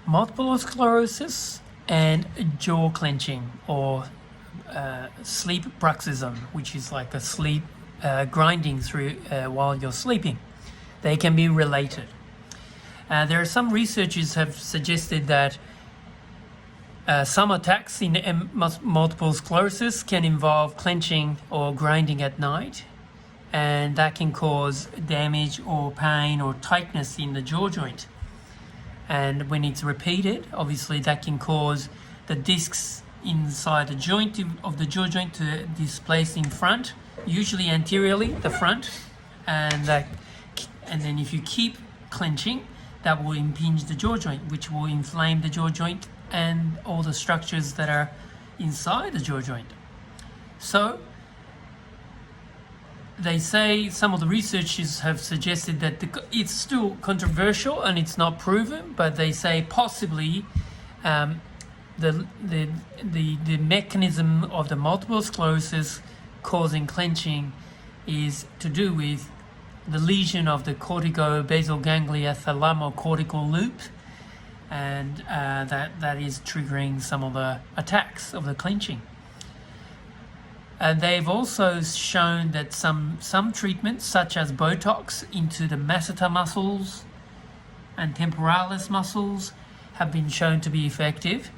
multiple sclerosis and jaw clenching, or sleep bruxism, which is like a sleep grinding through while you're sleeping. They can be related. There are some researchers have suggested that some attacks in multiple sclerosis can involve clenching or grinding at night, and that can cause damage or pain or tightness in the jaw joint. And when it's repeated, obviously that can cause the discs inside the joint of the jaw joint to displace in front, usually anteriorly, the front, and then if you keep clenching, that will impinge the jaw joint, which will inflame the jaw joint and all the structures that are inside the jaw joint. So they say, some of the researchers have suggested that it's still controversial and it's not proven, but they say possibly the mechanism of the multiple sclerosis causing clenching is to do with the lesion of the cortico-basal ganglia thalamocortical loop, and that is triggering some of the attacks of the clenching. And they've also shown that some treatments, such as Botox into the masseter muscles and temporalis muscles, have been shown to be effective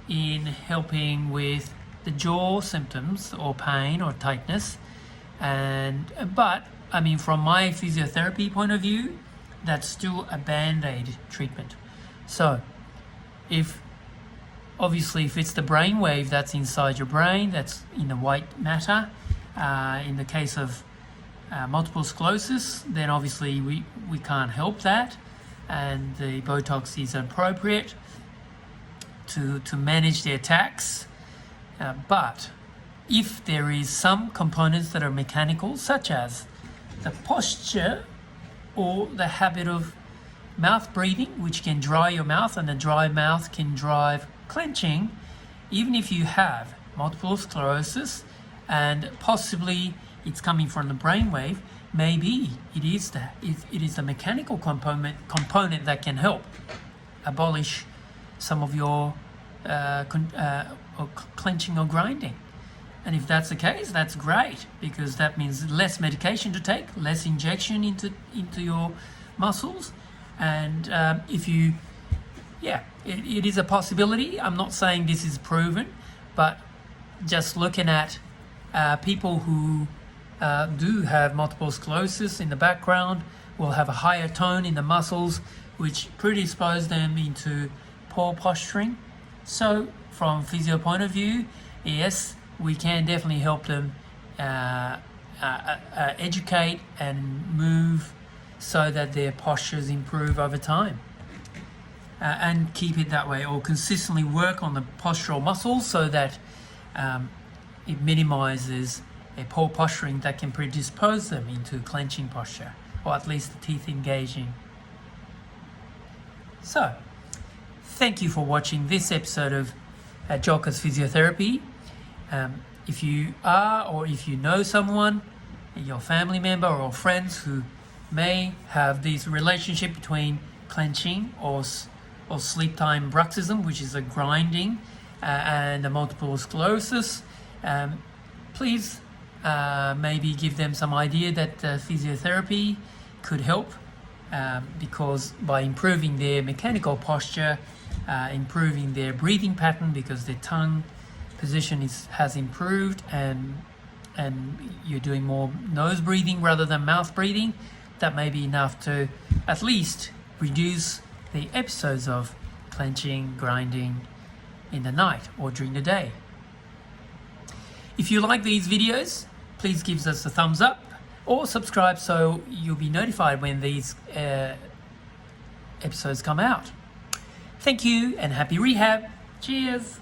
in helping with the jaw symptoms or pain or tightness. But I mean, from my physiotherapy point of view, that's still a band-aid treatment. So if it's the brain wave that's inside your brain, that's in the white matter, in the case of multiple sclerosis, then obviously we can't help that, and the Botox is appropriate to manage the attacks. But if there is some components that are mechanical, such as the posture or the habit of mouth breathing, which can dry your mouth, and the dry mouth can drive clenching, even if you have multiple sclerosis and possibly it's coming from the brainwave, maybe it is the mechanical component that can help abolish some of your clenching or grinding. And if that's the case, that's great, because that means less medication to take, less injection into your muscles. And it is a possibility. I'm not saying this is proven, but just looking at people who do have multiple sclerosis in the background will have a higher tone in the muscles, which predispose them into poor posturing. So from physio point of view, yes, we can definitely help them educate and move so that their postures improve over time, and keep it that way, or consistently work on the postural muscles so that it minimizes a poor posturing that can predispose them into clenching posture, or at least the teeth engaging. So thank you for watching this episode of Joka's Physiotherapy. If you are, or if you know someone, your family member or friends who may have this relationship between clenching or sleep time bruxism, which is a grinding, and a multiple sclerosis, please maybe give them some idea that physiotherapy could help, because by improving their mechanical posture, improving their breathing pattern, because their tongue position has improved, and you're doing more nose breathing rather than mouth breathing, that may be enough to at least reduce the episodes of clenching, grinding in the night or during the day. If you like these videos, please give us a thumbs up or subscribe so you'll be notified when these episodes come out. Thank you and happy rehab. Cheers.